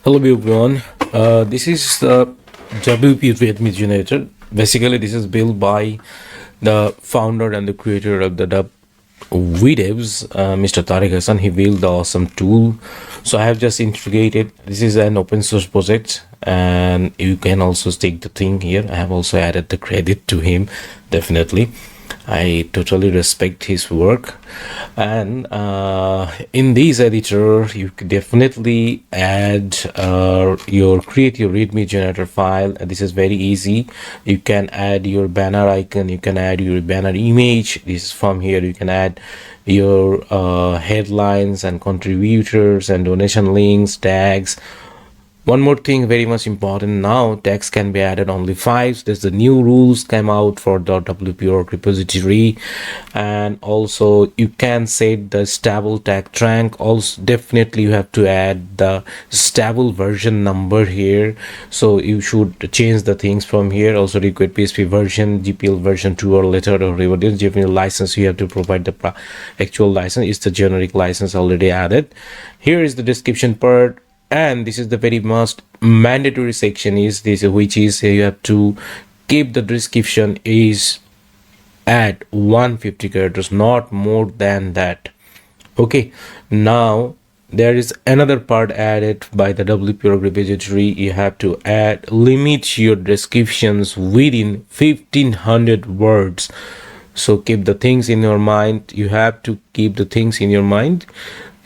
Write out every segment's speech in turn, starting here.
Hello everyone, this is the WP Readme Generator. Basically, this is built by the founder and the creator of the WP Mr. Tariq Hassan. He built the awesome tool. So I have just integrated. This is an open source project, and you can also take the thing here. I have also added the credit to him. Definitely, I totally respect his work. And in this editor, you could definitely add create your readme generator file. This is very easy. You can add your banner icon, you can add your banner image. This is from here. You can add your headlines and contributors and donation links, tags. One more thing, very much important now, tags can be added only 5. There's the new rules came out for the WP org repository, and also you can set the stable tag rank. Also, definitely you have to add the stable version number here, so you should change the things from here. Also require PHP version, GPL version 2 or later, or whatever GPL license. You have to provide the actual license. It's the generic license already added. Here is the description part. And this is the very most mandatory section, is this, which is you have to keep the description is at 150 characters, not more than that. Okay, now there is another part added by the WP org repository. You have to limit your descriptions within 1500 words. So keep the things in your mind. You have to keep the things in your mind.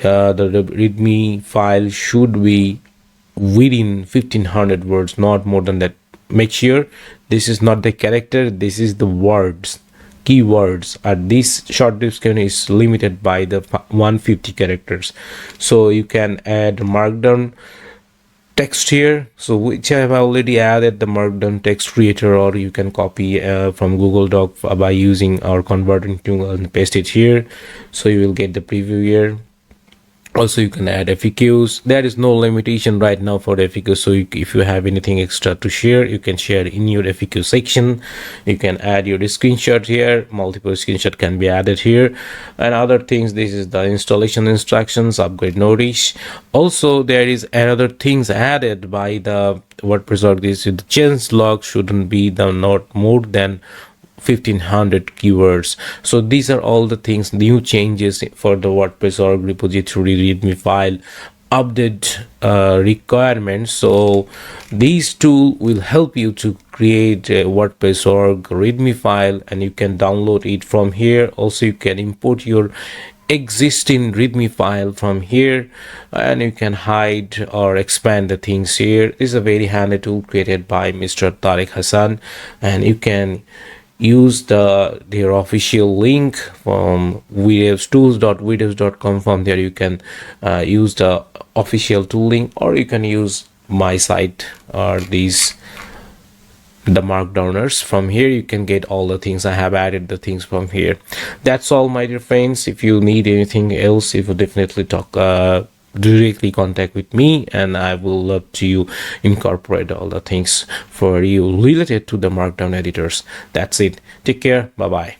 The readme file should be within 1500 words, not more than that. Make sure this is not the character, this is the words, keywords. This short description is limited by the 150 characters. So you can add markdown text here, so which I have already added the markdown text creator, or you can copy from Google Doc by using our converting tool and paste it here, so you will get the preview here. Also, you can add FAQs. There is no limitation right now for FAQs, so if you have anything extra to share, you can share in your FAQ section. You can add your screenshot here. Multiple screenshot can be added here, and other things. This is the installation instructions, upgrade notice. Also, there is another things added by the WordPress org. This is the change log shouldn't be not more than 1500 keywords. So these are all the things, new changes for the WordPress org repository readme file update requirements. So these tool will help you to create a WordPress org readme file, and you can download it from here. Also, you can import your existing readme file from here, and you can hide or expand the things here. This is a very handy tool created by Mr. Tariq Hassan, and you can use their official link from tools.videos.com. From there you can use the official tooling, or you can use my site or the markdowners. From here you can get all the things. I have added the things from here. That's all, my dear friends. If you need anything else, you will definitely directly contact with me, and I will love to incorporate all the things for you related to the markdown editors. That's it. Take care. Bye bye.